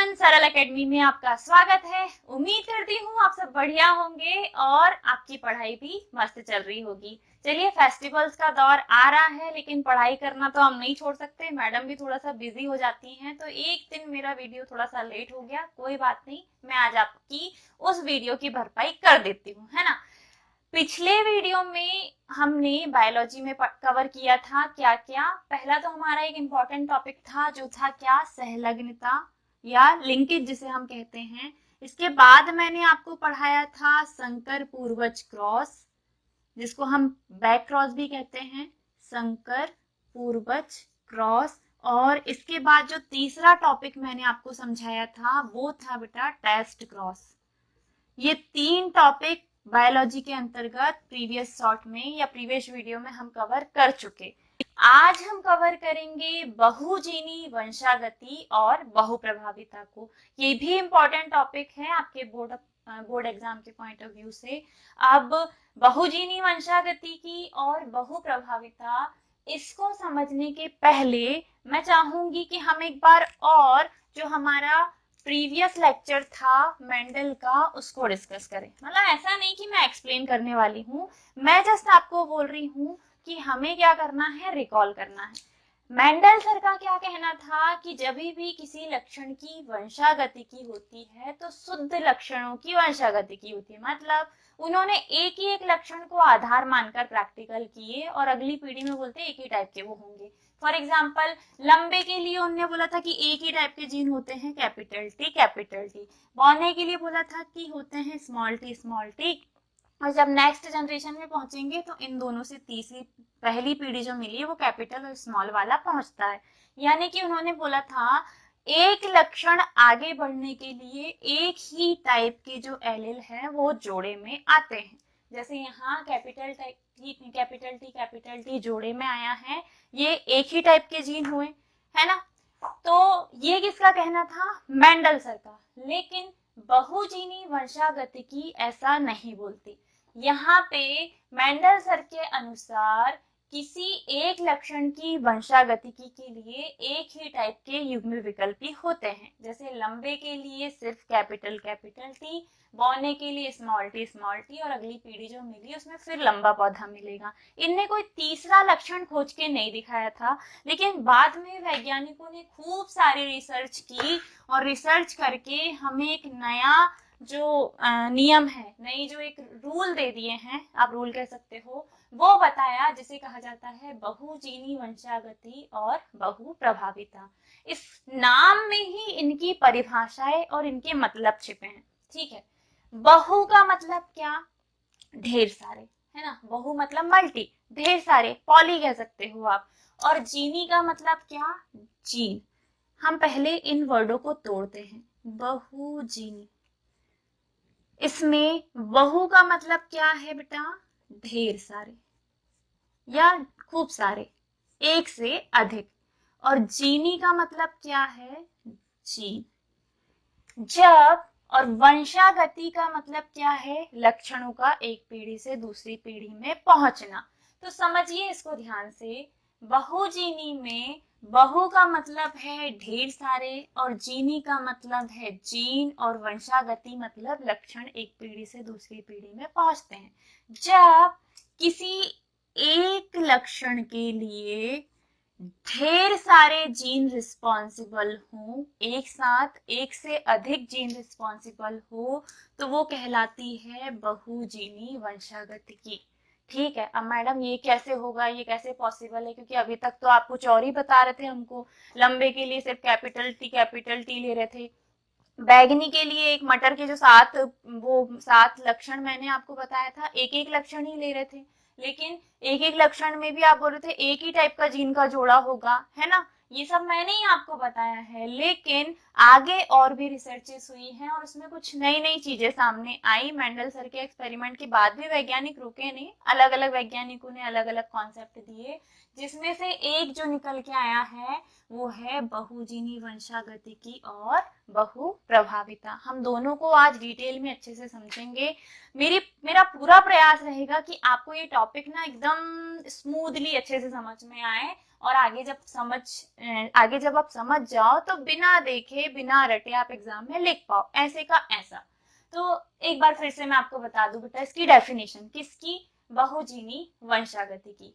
Everyone, सरल academy में आपका स्वागत है। उम्मीद करती हूँ आप सब बढ़िया होंगे और आपकी पढ़ाई भी मस्त चल रही होगी। चलिए, फेस्टिवल्स का दौर आ रहा है, लेकिन पढ़ाई करना तो हम नहीं छोड़ सकते। मैडम भी थोड़ा सा बिजी हो जाती हैं, तो एक दिन मेरा वीडियो थोड़ा सा लेट हो गया, कोई बात नहीं, मैं आज आपकी उस वीडियो की भरपाई कर देती हूँ, है ना। पिछले वीडियो में हमने बायोलॉजी में कवर किया था क्या क्या। पहला तो हमारा एक इम्पॉर्टेंट टॉपिक था, जो था क्या, सहलग्नता या लिंकेज जिसे हम कहते हैं। इसके बाद मैंने आपको पढ़ाया था संकर पूर्वज क्रॉस, जिसको हम बैक क्रॉस भी कहते हैं, संकर पूर्वज क्रॉस। और इसके बाद जो तीसरा टॉपिक मैंने आपको समझाया था वो था बेटा टेस्ट क्रॉस। ये तीन टॉपिक बायोलॉजी के अंतर्गत प्रीवियस शॉर्ट में या प्रीवियस वीडियो में हम कवर कर चुके। आज हम कवर करेंगे बहुजीनी वंशागति और बहुप्रभाविता को। ये भी इम्पोर्टेंट टॉपिक है आपके बोर्ड एग्जाम के पॉइंट ऑफ व्यू से। अब बहुजीनी वंशागति की और बहुप्रभाविता, इसको समझने के पहले मैं चाहूंगी कि हम एक बार और जो हमारा प्रीवियस लेक्चर था मेंडल का, उसको डिस्कस करें। मतलब ऐसा नहीं कि मैं एक्सप्लेन करने वाली हूँ, मैं जस्ट आपको बोल रही हूँ कि हमें क्या करना है, रिकॉल करना है। मेंडल सर का क्या कहना था कि जब भी किसी लक्षण की वंशागति की होती है तो शुद्ध लक्षणों की वंशागति की होती है। मतलब उन्होंने एक ही एक लक्षण को आधार मानकर प्रैक्टिकल किए और अगली पीढ़ी में बोलते एक ही टाइप के वो होंगे। फॉर एग्जाम्पल, लंबे के लिए उन्होंने बोला था कि एक ही टाइप के जीन होते हैं, कैपिटल टी कैपिटल टी। बौने के लिए बोला था कि होते हैं स्मॉल टी स्मॉल टी। और जब नेक्स्ट जनरेशन में पहुंचेंगे तो इन दोनों से तीसरी पहली पीढ़ी जो मिली है वो कैपिटल और स्मॉल वाला पहुंचता है। यानी कि उन्होंने बोला था एक लक्षण आगे बढ़ने के लिए एक ही टाइप के जो एलील है वो जोड़े में आते हैं। जैसे यहाँ कैपिटल टी जोड़े में आया है, ये एक ही टाइप के जीन हुए, है ना। तो ये किसका कहना था, मेंडल सर का। लेकिन बहुजीनी वंशागतिकी ऐसा नहीं बोलती। यहाँ पे मेंडल सर के अनुसार किसी एक लक्षण की वंशागतिकी के लिए एक ही टाइप के युग्म विकल्पी होते हैं। जैसे लंबे के लिए सिर्फ कैपिटल टी, बौने के लिए स्मॉल टी और अगली पीढ़ी जो मिली उसमें फिर लंबा पौधा मिलेगा। इनने कोई तीसरा लक्षण खोज के नहीं दिखाया था, लेकिन बाद में वैज्ञानिकों ने खूब सारी रिसर्च की और रिसर्च करके हमें एक नया जो नियम है, नई जो एक रूल दे दिए हैं, आप रूल कह सकते हो, वो बताया, जिसे कहा जाता है बहुजीनी वंशागति और बहुप्रभाविता। इस नाम में ही इनकी परिभाषाएं और इनके मतलब छिपे हैं। ठीक है, बहु का मतलब क्या, ढेर सारे, है ना। बहु मतलब मल्टी, ढेर सारे, पॉली कह सकते हो आप। और जीनी का मतलब क्या, जीन। हम पहले इन वर्डों को तोड़ते हैं। बहुजीनी, इसमें बहु का मतलब क्या है बेटा, ढेर सारे या खूब सारे, एक से अधिक। और जीनी का मतलब क्या है, जीन। जब और वंशागति का मतलब क्या है, लक्षणों का एक पीढ़ी से दूसरी पीढ़ी में पहुंचना। तो समझिए इसको ध्यान से, बहुजीनी में बहु का मतलब है ढेर सारे और जीनी का मतलब है जीन और वंशागति मतलब लक्षण एक पीढ़ी से दूसरी पीढ़ी में पहुंचते हैं। जब किसी एक लक्षण के लिए ढेर सारे जीन रिस्पॉन्सिबल हो, एक साथ एक से अधिक जीन रिस्पॉन्सिबल हो, तो वो कहलाती है बहुजीनी वंशागतिकी। ठीक है, अब मैडम ये कैसे होगा, ये कैसे पॉसिबल है, क्योंकि अभी तक तो आप कुछ और ही बता रहे थे हमको। लंबे के लिए सिर्फ कैपिटल टी ले रहे थे, बैगनी के लिए एक मटर के जो सात लक्षण मैंने आपको बताया था, एक एक लक्षण ही ले रहे थे। लेकिन एक एक लक्षण में भी आप बोल रहे थे एक ही टाइप का जीन का जोड़ा होगा, है ना। ये सब मैंने ही आपको बताया है, लेकिन आगे और भी रिसर्चेस हुई हैं और उसमें कुछ नई नई चीजें सामने आई। मेंडल सर के एक्सपेरिमेंट के बाद भी वैज्ञानिक रुके नहीं, अलग अलग वैज्ञानिकों ने अलग अलग कॉन्सेप्ट दिए, जिसमें से एक जो निकल के आया है वो है बहुजीनी वंशागतिकी और बहुप्रभाविता। हम दोनों को आज डिटेल में अच्छे से समझेंगे। मेरा पूरा प्रयास रहेगा कि आपको ये टॉपिक ना एकदम स्मूथली अच्छे से समझ में आए, और आगे जब आप समझ जाओ तो बिना देखे के बिना रटे आप एग्जाम में लिख पाओ, ऐसे का ऐसा। तो एक बार फिर से मैं आपको बता दूं बेटा इसकी डेफिनेशन, किसकी, बहुजीनी वंशागति की।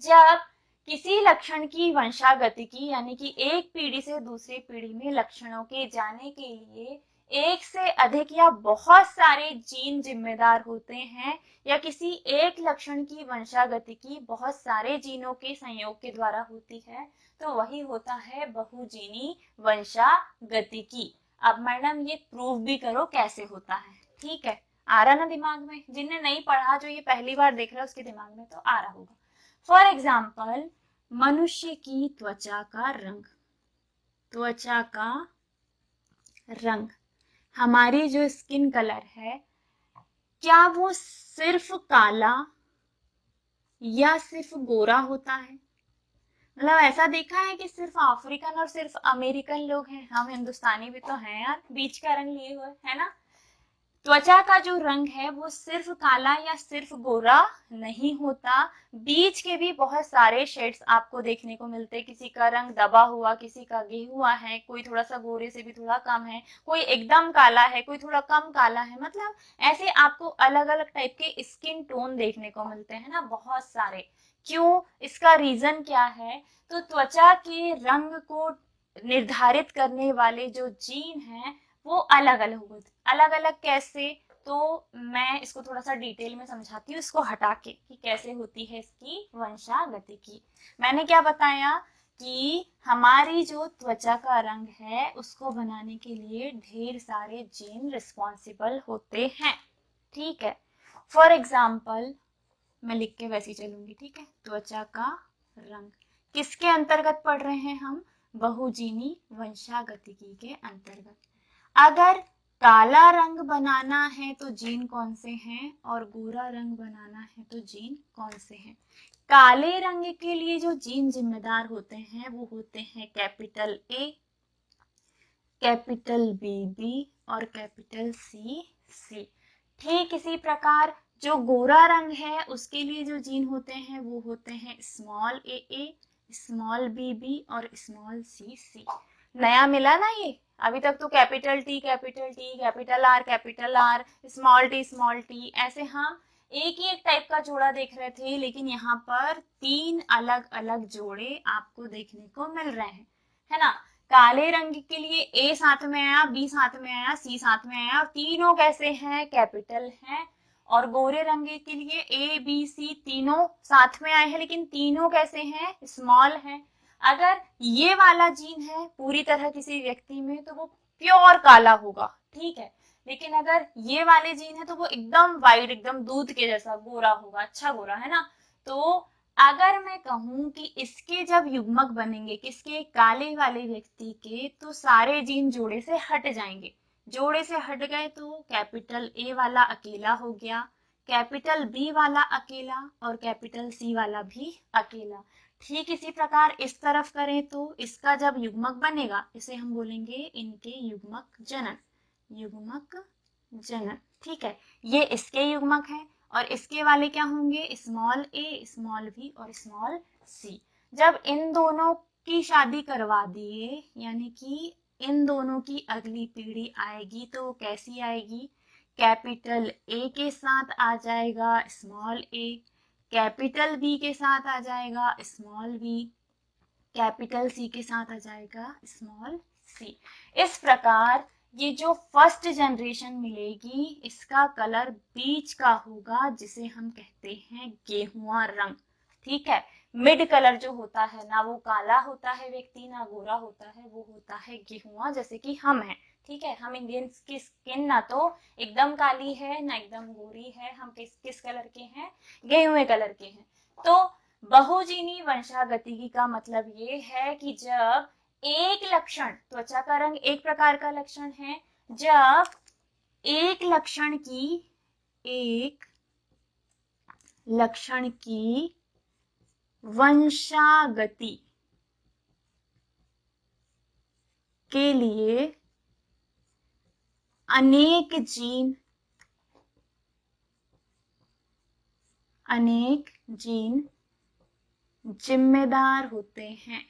जब किसी लक्षण की वंशागतिकी यानी कि एक पीढ़ी से दूसरी पीढ़ी में लक्षणों के जाने के लिए एक से अधिक या बहुत सारे जीन जिम्मेदार होते हैं, या किसी एक लक्षण की वंशागतिकी बहुत सारे जीनों के संयोग के द्वारा होती है, तो वही होता है बहुजीनी वंशागतिकी। अब मैडम ये प्रूव भी करो कैसे होता है, ठीक है, आ रहा ना दिमाग में, जिनने नहीं पढ़ा जो ये पहली बार देख रहा है उसके दिमाग में तो आ रहा होगा। फॉर एग्जाम्पल, मनुष्य की त्वचा का रंग, त्वचा का रंग, हमारी जो स्किन कलर है, क्या वो सिर्फ काला या सिर्फ गोरा होता है? मतलब ऐसा देखा है कि सिर्फ अफ्रीकन और सिर्फ अमेरिकन लोग हैं? हम हिंदुस्तानी भी तो हैं यार, बीच का रंग लिए हुए, है ना। त्वचा का जो रंग है वो सिर्फ काला या सिर्फ गोरा नहीं होता, बीच के भी बहुत सारे शेड्स आपको देखने को मिलते हैं। किसी का रंग दबा हुआ, किसी का गेहुआ है, कोई थोड़ा सा गोरे से भी थोड़ा कम है, कोई एकदम काला है, कोई थोड़ा कम काला है, मतलब ऐसे आपको अलग अलग टाइप के स्किन टोन देखने को मिलते हैं ना, बहुत सारे। क्यों, इसका रीजन क्या है? तो त्वचा के रंग को निर्धारित करने वाले जो जीन हैं वो अलग अलग होते, अलग अलग कैसे, तो मैं इसको थोड़ा सा डिटेल में समझाती हूँ, इसको हटा के कि कैसे होती है इसकी वंशागतिकी। मैंने क्या बताया कि हमारी जो त्वचा का रंग है उसको बनाने के लिए ढेर सारे जीन रिस्पॉन्सिबल होते हैं, ठीक है। फॉर एग्जाम्पल, मैं लिख के वैसे ही चलूंगी, ठीक है। त्वचा का रंग किसके अंतर्गत पढ़ रहे हैं हम? बहुजीनी वंशागतिकी के अंतर्गत। अगर काला रंग बनाना है तो जीन कौन से हैं, और गोरा रंग बनाना है तो जीन कौन से हैं? काले रंग के लिए जो जीन जिम्मेदार होते हैं वो होते हैं कैपिटल ए, कैपिटल बी और कैपिटल सी। ठीक इसी प्रकार जो गोरा रंग है उसके लिए जो जीन होते हैं वो होते हैं स्मॉल ए, स्मॉल बी और स्मॉल सी। नया मिला ना ये, अभी तक तो capital T, capital R, small T, ऐसे हम एक ही एक टाइप का जोड़ा देख रहे थे, लेकिन यहाँ पर 3 अलग अलग जोड़े आपको देखने को मिल रहे हैं, है ना। काले रंग के लिए ए साथ में आया, बी साथ में आया, सी साथ में आया, तीनों कैसे हैं? कैपिटल हैं। और गोरे रंग के लिए ए बी सी तीनों साथ में आए हैं, लेकिन तीनों कैसे हैं? स्मॉल हैं। अगर ये वाला जीन है पूरी तरह किसी व्यक्ति में तो वो प्योर काला होगा, ठीक है। लेकिन अगर ये वाले जीन है तो वो एकदम वाइट, एकदम दूध के जैसा गोरा होगा, अच्छा गोरा, है ना। तो अगर मैं कहूं कि इसके जब युग्मक बनेंगे, किसके? काले वाले व्यक्ति के, तो सारे जीन जोड़े से हट जाएंगे। जोड़े से हट गए तो कैपिटल ए वाला अकेला हो गया, कैपिटल बी वाला अकेला और कैपिटल सी वाला भी अकेला। ठीक इसी प्रकार इस तरफ करें तो इसका जब युग्मक बनेगा इसे हम बोलेंगे इनके युग्मक जनन, युग्मक जनन, ठीक है। ये इसके युग्मक है और इसके वाले क्या होंगे? स्मॉल ए, स्मॉल बी और स्मॉल सी। जब इन दोनों की शादी करवा दिए, यानी कि इन दोनों की अगली पीढ़ी आएगी तो कैसी आएगी? कैपिटल ए के साथ आ जाएगा स्मॉल ए, कैपिटल बी के साथ आ जाएगा स्मॉल बी, कैपिटल सी के साथ आ जाएगा स्मॉल सी। इस प्रकार ये जो फर्स्ट जनरेशन मिलेगी इसका कलर बीच का होगा, जिसे हम कहते हैं गेहुआ रंग, ठीक है। मिड कलर जो होता है ना वो काला होता है व्यक्ति, ना गोरा होता है, वो होता है गेहुआ, जैसे कि हम हैं, ठीक है। हम इंडियंस की स्किन ना तो एकदम काली है ना एकदम गोरी है, हम किस किस कलर के हैं? गेहुए कलर के हैं। तो बहुजीनी वंशागतिकी का मतलब ये है कि जब एक लक्षण, त्वचा का रंग एक प्रकार का लक्षण है, जब एक लक्षण की वंशागति के लिए अनेक जीन जिम्मेदार होते हैं,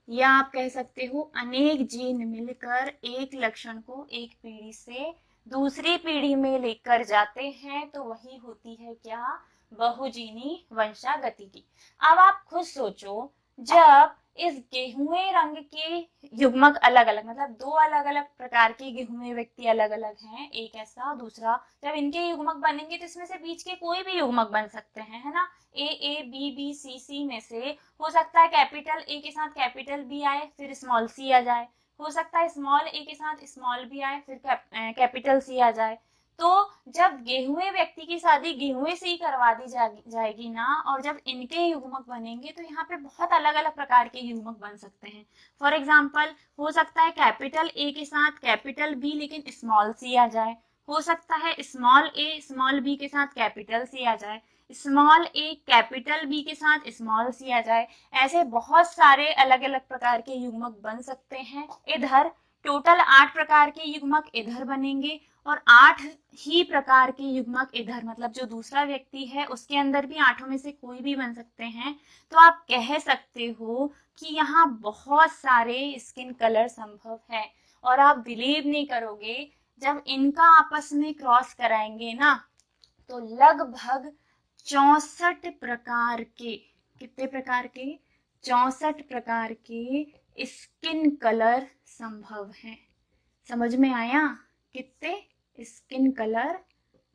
या आप कह सकते हो अनेक जीन मिलकर एक लक्षण को एक पीढ़ी से दूसरी पीढ़ी में लेकर जाते हैं, तो वही होती है क्या, बहुजीनी वंशागति। अब आप खुद सोचो, जब इस गेहूं रंग के युग्मक अलग अलग, मतलब दो अलग अलग प्रकार के गेहूं व्यक्ति अलग अलग हैं, एक ऐसा दूसरा, जब इनके युग्मक बनेंगे तो इसमें से बीच के कोई भी युग्मक बन सकते हैं, है ना। ए बी बी सी में से हो सकता है कैपिटल ए के साथ कैपिटल बी आए फिर स्मॉल सी आ जाए, हो सकता है स्मॉल ए के साथ स्मॉल बी आए फिर कैपिटल सी आ जाए। तो जब गेहूं व्यक्ति की शादी गेहूं से ही करवा दी जाएगी ना, और जब इनके युग्मक बनेंगे तो यहाँ पे बहुत अलग अलग प्रकार के युग्मक बन सकते हैं। फॉर एग्जाम्पल हो सकता है कैपिटल ए के साथ कैपिटल बी लेकिन स्मॉल सी आ जाए, हो सकता है स्मॉल ए स्मॉल बी के साथ कैपिटल सी आ जाए, स्मॉल ए कैपिटल बी के साथ स्मॉल सी आ जाए। ऐसे बहुत सारे अलग अलग प्रकार के युग्मक बन सकते हैं। इधर टोटल 8 प्रकार के युग्मक इधर बनेंगे और 8 ही प्रकार के युग्मक इधर, मतलब जो दूसरा व्यक्ति है उसके अंदर भी 8 में से कोई भी बन सकते हैं। तो आप कह सकते हो कि यहाँ बहुत सारे स्किन कलर संभव है। और आप बिलीव नहीं करोगे, जब इनका आपस में क्रॉस कराएंगे ना तो लगभग 64 प्रकार के, कितने प्रकार के, 64 प्रकार के स्किन कलर संभव हैं। समझ में आया, कितने स्किन कलर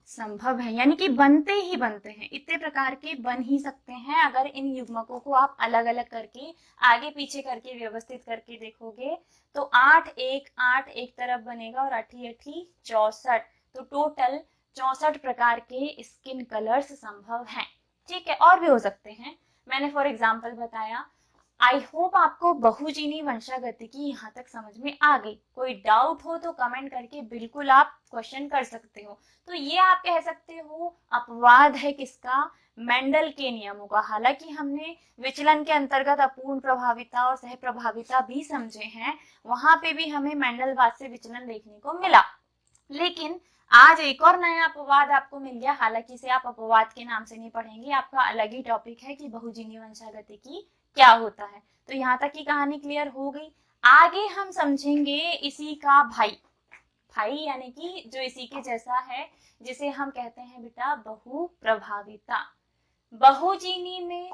संभव है, यानी कि बनते ही बनते हैं, इतने प्रकार के बन ही सकते हैं। अगर इन युग्मकों को आप अलग अलग करके आगे पीछे करके व्यवस्थित करके देखोगे तो 8 एक तरफ बनेगा और 8 8 64, तो टोटल 64 प्रकार के स्किन कलर्स संभव हैं। ठीक है, और भी हो सकते हैं, मैंने फॉर एग्जाम्पल बताया। आई होप आपको बहुजीनी वंशागति की यहाँ तक समझ में आ गई। कोई डाउट हो तो कमेंट करके बिल्कुल आप क्वेश्चन कर सकते हो। तो ये आप कह सकते हो अपवाद है किसका, मेंडल के नियमों का। हालांकि हमने विचलन के अंतर्गत अपूर्ण प्रभाविता और सह प्रभाविता भी समझे हैं, वहां पे भी हमें मेंडलवाद से विचलन देखने को मिला, लेकिन आज एक और नया अपवाद आपको मिल गया। हालांकि इसे आप अपवाद के नाम से नहीं पढ़ेंगे, आपका अलग ही टॉपिक है कि बहुजीनी वंशागति की क्या होता है। तो यहाँ तक की कहानी क्लियर हो गई। आगे हम समझेंगे इसी का भाई, भाई यानी कि जो इसी के जैसा है, जिसे हम कहते हैं बेटा बहु प्रभाविता। बहुजीनी में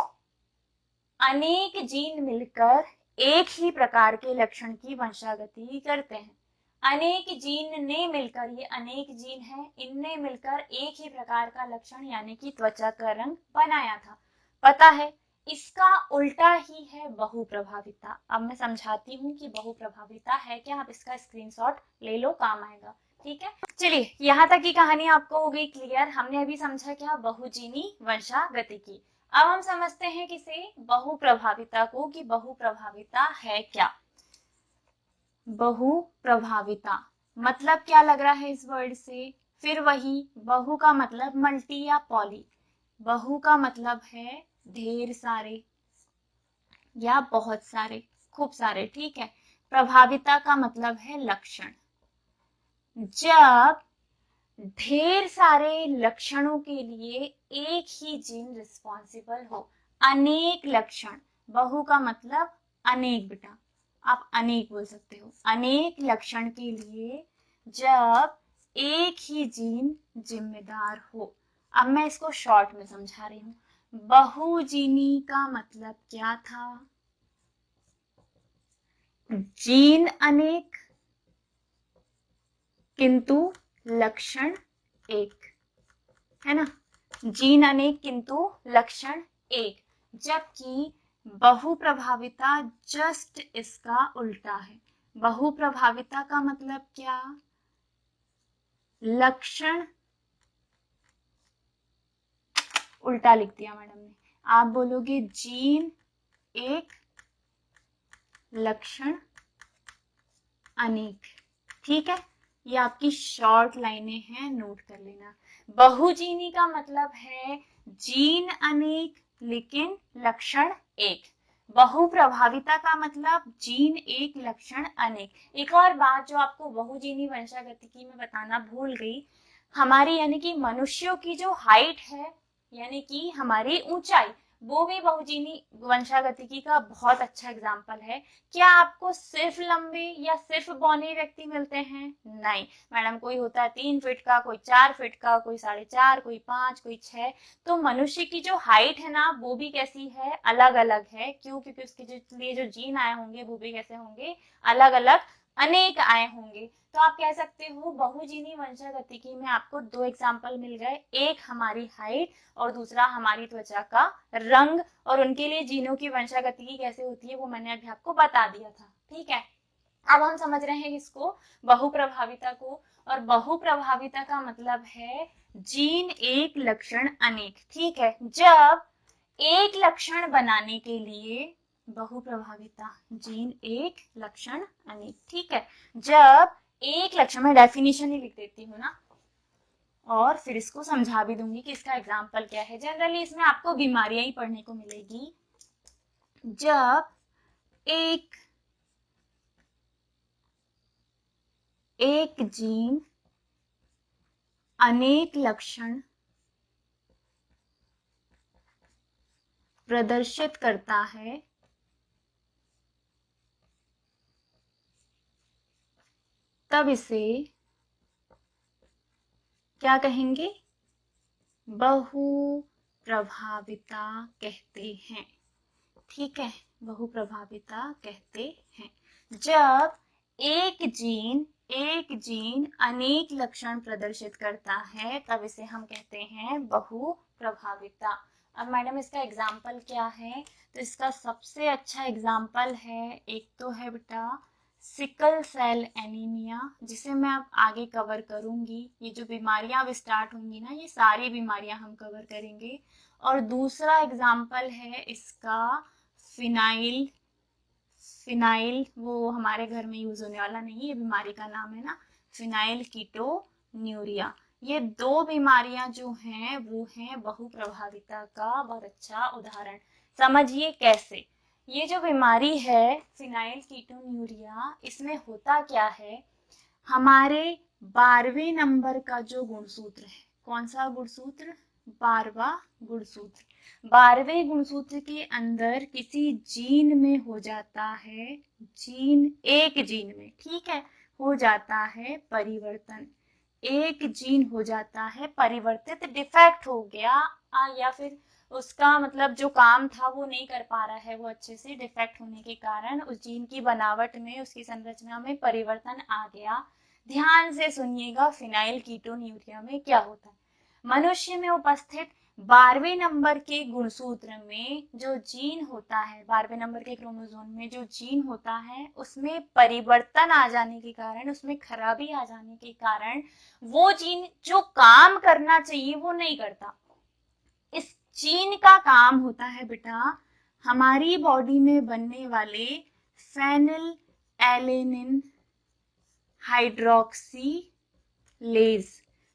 अनेक जीन मिलकर एक ही प्रकार के लक्षण की वंशागति करते हैं। अनेक जीन ने मिलकर, ये अनेक जीन है, इनने मिलकर एक ही प्रकार का लक्षण यानी कि त्वचा का रंग बनाया था। पता है, इसका उल्टा ही है बहुप्रभाविता। अब मैं समझाती हूँ कि बहुप्रभाविता है क्या, आप इसका स्क्रीनशॉट ले लो, काम आएगा। ठीक है, चलिए यहाँ तक की कहानी आपको हो गई क्लियर। हमने अभी समझा क्या, बहुजीनी वंशागति की। अब हम समझते हैं किसे, बहुप्रभाविता को, कि बहुप्रभाविता है क्या। बहुप्रभाविता मतलब क्या लग रहा है इस वर्ड से, फिर वही, बहु का मतलब मल्टी या पॉली, बहु का मतलब है ढेर सारे या बहुत सारे, खूब सारे। ठीक है, प्रभाविता का मतलब है लक्षण। जब ढेर सारे लक्षणों के लिए एक ही जीन रिस्पॉन्सिबल हो, अनेक लक्षण, बहु का मतलब अनेक बेटा, आप अनेक बोल सकते हो, अनेक लक्षण के लिए जब एक ही जीन जिम्मेदार हो। अब मैं इसको शॉर्ट में समझा रही हूँ। बहुजीनी का मतलब क्या था, जीन अनेक किंतु लक्षण एक, है ना, जीन अनेक किंतु लक्षण एक। जबकि बहुप्रभाविता जस्ट इसका उल्टा है। बहुप्रभाविता का मतलब क्या, लक्षण, उल्टा लिख दिया मैडम ने, आप बोलोगे जीन एक लक्षण अनेक। ठीक है, ये आपकी शॉर्ट लाइनें हैं, नोट कर लेना। बहुजीनी का मतलब है जीन अनेक लेकिन लक्षण एक। बहुप्रभाविता का मतलब जीन एक लक्षण अनेक। एक और बात जो आपको बहुजीनी वंशागति की मैं बताना भूल गई, हमारी यानी कि मनुष्यों की जो हाइट है, यानी कि हमारी ऊंचाई, वो भी बहुजीनी वंशागतिकी का बहुत अच्छा एग्जाम्पल है। क्या आपको सिर्फ लंबे या सिर्फ बौने व्यक्ति मिलते हैं? नहीं मैडम, कोई होता है 3 फीट का, कोई 4 फीट का, कोई 4.5, कोई 5, कोई 6। तो मनुष्य की जो हाइट है ना वो भी कैसी है, अलग अलग है। क्यों? क्योंकि उसके लिए जो जीन आए होंगे वो भी कैसे होंगे, अलग अलग, अनेक आए होंगे। तो आप कह सकते हो बहुजीनी वंशागतिकी में आपको 2 एग्जाम्पल मिल गए, एक हमारी हाइट और दूसरा हमारी त्वचा का रंग। और उनके लिए जीनों की वंशागतिकी कैसे होती है वो मैंने अभी आपको बता दिया था। ठीक है, अब हम समझ रहे हैं इसको, बहुप्रभाविता को। और बहुप्रभाविता का मतलब है जीन एक लक्षण अनेक। ठीक है, जब एक लक्षण बनाने के लिए, बहुप्रभाविता जीन एक लक्षण अनेक। ठीक है, जब एक लक्षण, में डेफिनेशन ही लिख देती हूँ ना और फिर इसको समझा भी दूंगी कि इसका एग्जाम्पल क्या है। जनरली इसमें आपको बीमारियां ही पढ़ने को मिलेगी। जब एक जीन अनेक लक्षण प्रदर्शित करता है तब इसे क्या कहेंगे? बहुप्रभाविता कहते हैं। ठीक है, बहुप्रभाविता कहते हैं। जब एक जीन अनेक लक्षण प्रदर्शित करता है तब इसे हम कहते हैं बहुप्रभाविता। अब मैडम इसका एग्जाम्पल क्या है? तो इसका सबसे अच्छा एग्जाम्पल है, एक तो है बेटा सिकल सेल एनीमिया, जिसे मैं अब आगे कवर करूंगी। ये जो बीमारियां अब स्टार्ट होंगी ना, ये सारी बीमारियां हम कवर करेंगे। और दूसरा एग्जाम्पल है इसका फिनाइल। फिनाइल वो हमारे घर में यूज होने वाला नहीं, ये बीमारी का नाम है ना, फिनाइल कीटोन्यूरिया। ये 2 बीमारियां जो हैं वो हैं बहुप्रभाविता का बहुत अच्छा उदाहरण। समझिए कैसे। ये जो बीमारी है फिनाइल कीटोन्यूरिया, इसमें होता क्या है, हमारे 12वें नंबर का जो गुणसूत्र है, कौन सा गुणसूत्र? 12वां गुणसूत्र। 12वें गुणसूत्र के अंदर किसी जीन में हो जाता है, एक जीन में, ठीक है, हो जाता है परिवर्तन। एक जीन हो जाता है परिवर्तित, डिफेक्ट हो गया, या फिर उसका मतलब जो काम था वो नहीं कर पा रहा है वो अच्छे से, डिफेक्ट होने के कारण उस जीन की बनावट में, उसकी संरचना में परिवर्तन आ गया। ध्यान से सुनिएगा, फिनाइल कीटोन्यूरिया में क्या होता है। मनुष्य में उपस्थित 12वें नंबर के गुणसूत्र में जो जीन होता है, 12वें नंबर के क्रोमोसोम में जो जीन होता है, उसमें परिवर्तन आ जाने के कारण, उसमें खराबी आ जाने के कारण वो जीन जो काम करना चाहिए वो नहीं करता। इस जीन का काम होता है बेटा हमारी बॉडी में बनने वाले फेनिल एलेनिन हाइड्रोक्सीलेज।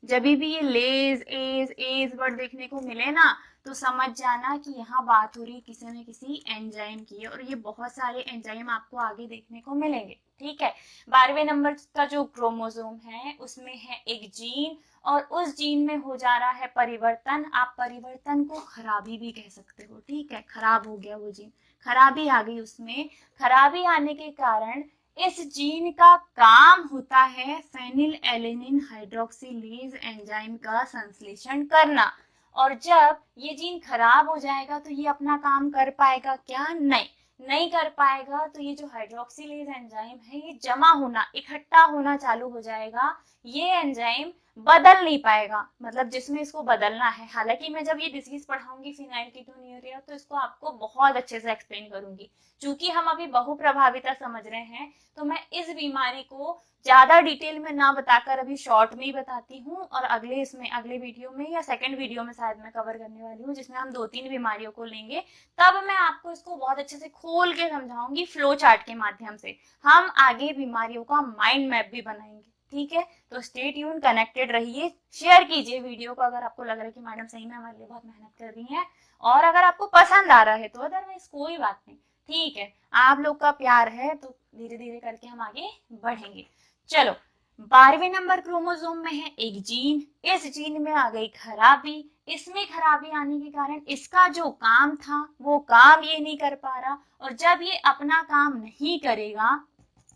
जब भी ये लेज एज एज वर्ड देखने को मिले ना, तो समझ जाना कि यहाँ बात हो रही किसी न किसी एंजाइम की है। और ये बहुत सारे एंजाइम आपको आगे देखने को मिलेंगे। ठीक है, 12वें नंबर का जो क्रोमोसोम है उसमें है एक जीन, और उस जीन में हो जा रहा है परिवर्तन। आप परिवर्तन को खराबी भी कह सकते हो। ठीक है, खराब हो गया वो जीन, खराबी आ गई उसमें। खराबी आने के कारण इस जीन का काम होता है फेनिल एलेनिन हाइड्रोक्सीलेज एंजाइम का संश्लेषण करना। और जब ये जीन खराब हो जाएगा तो ये अपना काम कर पाएगा क्या? नहीं कर पाएगा। तो ये जो हाइड्रोक्सीलेज एंजाइम है ये जमा होना, इकट्ठा होना चालू हो जाएगा। ये एंजाइम बदल नहीं पाएगा, मतलब जिसमें इसको बदलना है। हालांकि मैं जब ये डिजीज पढ़ाऊंगी फिनाइल कीटोन्यूरिया तो इसको आपको बहुत अच्छे से एक्सप्लेन करूंगी। चूंकि हम अभी बहुप्रभाविता समझ रहे हैं तो मैं इस बीमारी को ज्यादा डिटेल में ना बताकर अभी शॉर्ट में ही बताती हूँ। और अगले वीडियो में या सेकंड वीडियो में शायद मैं कवर करने वाली हूँ, जिसमें हम 2-3 बीमारियों को लेंगे। तब मैं आपको इसको बहुत अच्छे से खोल के समझाऊंगी, फ्लो चार्ट के माध्यम से। हम आगे बीमारियों का माइंड मैप भी बनाएंगे। ठीक है, तो स्टे ट्यून, कनेक्टेड रहिए, शेयर कीजिए वीडियो को अगर आपको लग रहा है कि मैडम सही में हमारे लिए बहुत मेहनत कर रही हैं। और अगर आपको पसंद आ रहा है तो अदरवाइज कोई बात नहीं। ठीक है, आप लोग का प्यार है तो धीरे धीरे करके हम आगे बढ़ेंगे। चलो, 12वें नंबर क्रोमोसोम में है एक जीन, इस जीन में आ गई खराबी, इसमें खराबी आने के कारण इसका जो काम था वो काम ये नहीं कर पा रहा, और जब ये अपना काम नहीं करेगा,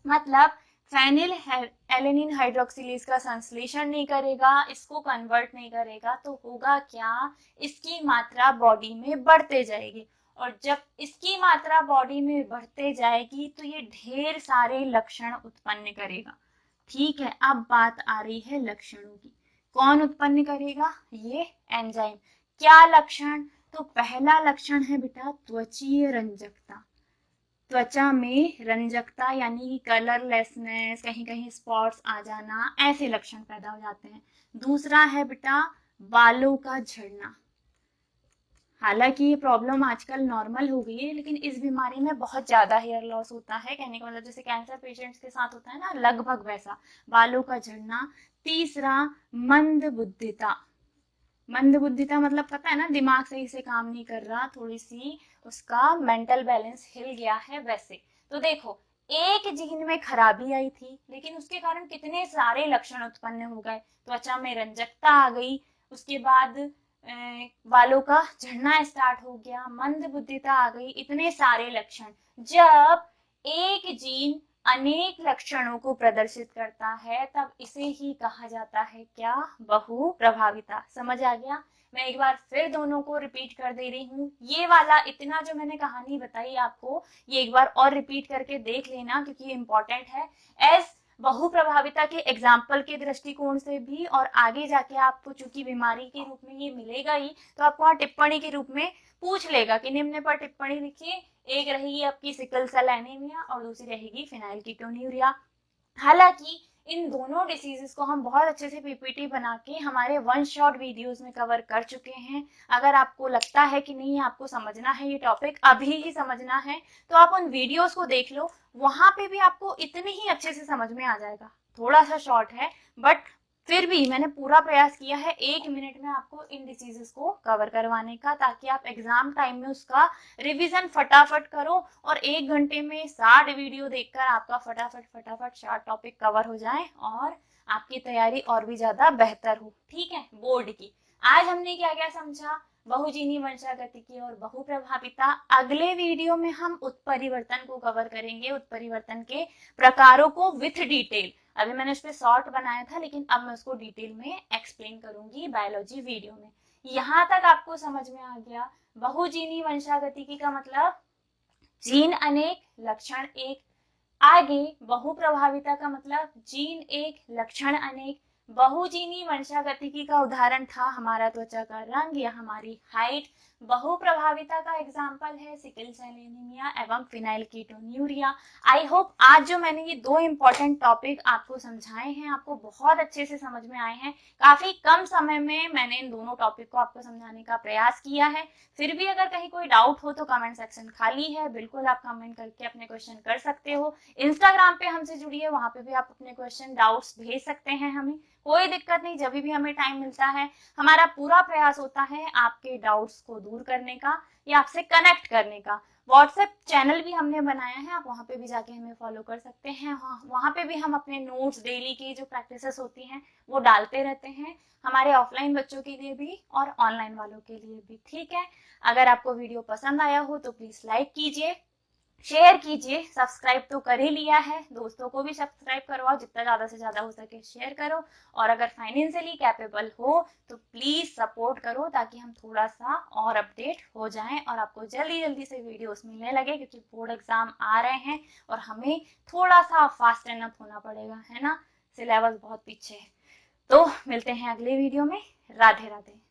मतलब फेनिल एलेनिन हाइड्रोक्सिलेज का संश्लेषण नहीं करेगा, इसको कन्वर्ट नहीं करेगा, तो होगा क्या, इसकी मात्रा बॉडी में बढ़ते जाएगी, और जब इसकी मात्रा बॉडी में बढ़ते जाएगी तो ये ढेर सारे लक्षण उत्पन्न करेगा। ठीक है, अब बात आ रही है लक्षणों की। कौन उत्पन्न करेगा? ये एंजाइम। क्या लक्षण? तो पहला लक्षण है बेटा त्वचीय रंजकता। त्वचा में रंजकता यानी कलरलेसनेस, कहीं कहीं स्पॉट्स आ जाना, ऐसे लक्षण पैदा हो जाते हैं। दूसरा है बेटा बालों का झड़ना। हालांकि ये प्रॉब्लम आजकल नॉर्मल हो गई है, लेकिन इस बीमारी में बहुत ज्यादा हेयर लॉस होता है। कहने का मतलब जैसे कैंसर पेशेंट्स के साथ होता है ना, लगभग वैसा बालों का झड़ना। तीसरा मंद बुद्धिता। मंद बुद्धिता मतलब पता है ना, दिमाग सही से काम नहीं कर रहा, थोड़ी सी उसका मेंटल बैलेंस हिल गया है वैसे। तो देखो, एक जीन में खराबी आई थी, लेकिन उसके कारण कितने सारे लक्षण उत्पन्न हो गए। त्वचा में रंजकता आ गई, उसके बाद बालों का झड़ना स्टार्ट हो गया, मंद बुद्धिता आ गई, इतने सारे लक्षण। जब एक जीन अनेक लक्षणों को प्रदर्शित करता है तब इसे ही कहा जाता है क्या? बहु प्रभाविता। समझ आ गया? मैं एक बार फिर दोनों को रिपीट कर दे रही हूँ। ये वाला इतना जो मैंने कहानी बताई आपको, ये एक बार और रिपीट करके देख लेना, क्योंकि ये इंपॉर्टेंट है एज बहु प्रभाविता के एग्जाम्पल के दृष्टिकोण से भी, और आगे जाके आपको चूंकि बीमारी के रूप में ये मिलेगा ही, तो आपको वहाँ टिप्पणी के रूप में पूछ लेगा कि निम्न पर टिप्पणी लिखिए। एक रहेगी आपकी सिकल सेल एनीमिया और दूसरी रहेगी फिनाइल कीटोन्यूरिया। हालांकि इन दोनों डिसीजेस को हम बहुत अच्छे से पीपीटी बना के हमारे वन शॉट वीडियोस में कवर कर चुके हैं। अगर आपको लगता है कि नहीं आपको समझना है ये टॉपिक, अभी ही समझना है, तो आप उन वीडियोस को देख लो, वहां पे भी आपको इतने ही अच्छे से समझ में आ जाएगा। थोड़ा सा शॉर्ट है, बट फिर भी मैंने पूरा प्रयास किया है 1 मिनट में आपको इन डिसीजेस को कवर करवाने का, ताकि आप एग्जाम टाइम में उसका रिवीजन फटाफट करो, और 1 घंटे में 60 वीडियो देखकर आपका फटाफट फटाफट 60 टॉपिक कवर हो जाए, और आपकी तैयारी और भी ज्यादा बेहतर हो। ठीक है, बोर्ड की। आज हमने क्या क्या समझा? बहुजीनी वंशागतिकी और बहुप्रभाविता। अगले वीडियो में हम उत्परिवर्तन को कवर करेंगे, उत्परिवर्तन के प्रकारों को विथ डिटेल। अभी मैंने उस पर शॉर्ट बनाया था, लेकिन अब मैं उसको डिटेल में एक्सप्लेन करूंगी बायोलॉजी वीडियो में। यहाँ तक आपको समझ में आ गया? बहुजीनी वंशागतिकी का मतलब जीन अनेक लक्षण एक। आगे बहुप्रभाविता का मतलब जीन एक लक्षण अनेक। बहुजीनी वंशागतिकी का उदाहरण था हमारा त्वचा का रंग या हमारी हाइट। बहुप्रभाविता का एग्जाम्पल है सिकल सेल एनीमिया एवं फिनाइल कीटोन्यूरिया। आई होप आज जो मैंने ये 2 इंपॉर्टेंट टॉपिक आपको समझाए हैं, आपको बहुत अच्छे से समझ में आए हैं। काफी कम समय में मैंने इन दोनों टॉपिक को आपको समझाने का प्रयास किया है। फिर भी अगर कहीं कोई डाउट हो तो कमेंट सेक्शन खाली है, बिल्कुल आप कमेंट करके अपने क्वेश्चन कर सकते हो। इंस्टाग्राम पे हमसे जुड़िए, वहां पे भी आप अपने क्वेश्चन डाउट्स भेज सकते हैं हमें, कोई दिक्कत नहीं, जब भी हमें टाइम मिलता है। हमारा पूरा प्रयास होता है आपके डाउट्स को दूर करने का या आपसे कनेक्ट करने का। व्हाट्सएप चैनल भी हमने बनाया है, आप वहां पे भी जाके हमें फॉलो कर सकते हैं। वहां पे भी हम अपने नोट्स डेली की जो प्रैक्टिसेस होती हैं वो डालते रहते हैं, हमारे ऑफलाइन बच्चों के लिए भी और ऑनलाइन वालों के लिए भी। ठीक है, अगर आपको वीडियो पसंद आया हो तो प्लीज लाइक कीजिए, शेयर कीजिए। सब्सक्राइब तो कर ही लिया है, दोस्तों को भी सब्सक्राइब करवाओ, जितना ज्यादा से ज्यादा हो सके शेयर करो। और अगर फाइनेंशियली कैपेबल हो तो प्लीज सपोर्ट करो, ताकि हम थोड़ा सा और अपडेट हो जाएं और आपको जल्दी जल्दी से वीडियोस मिलने लगे, क्योंकि बोर्ड एग्जाम आ रहे हैं और हमें थोड़ा सा फास्ट एनअप होना पड़ेगा, है ना, सिलेबस बहुत पीछे है। तो मिलते हैं अगले वीडियो में। राधे राधे।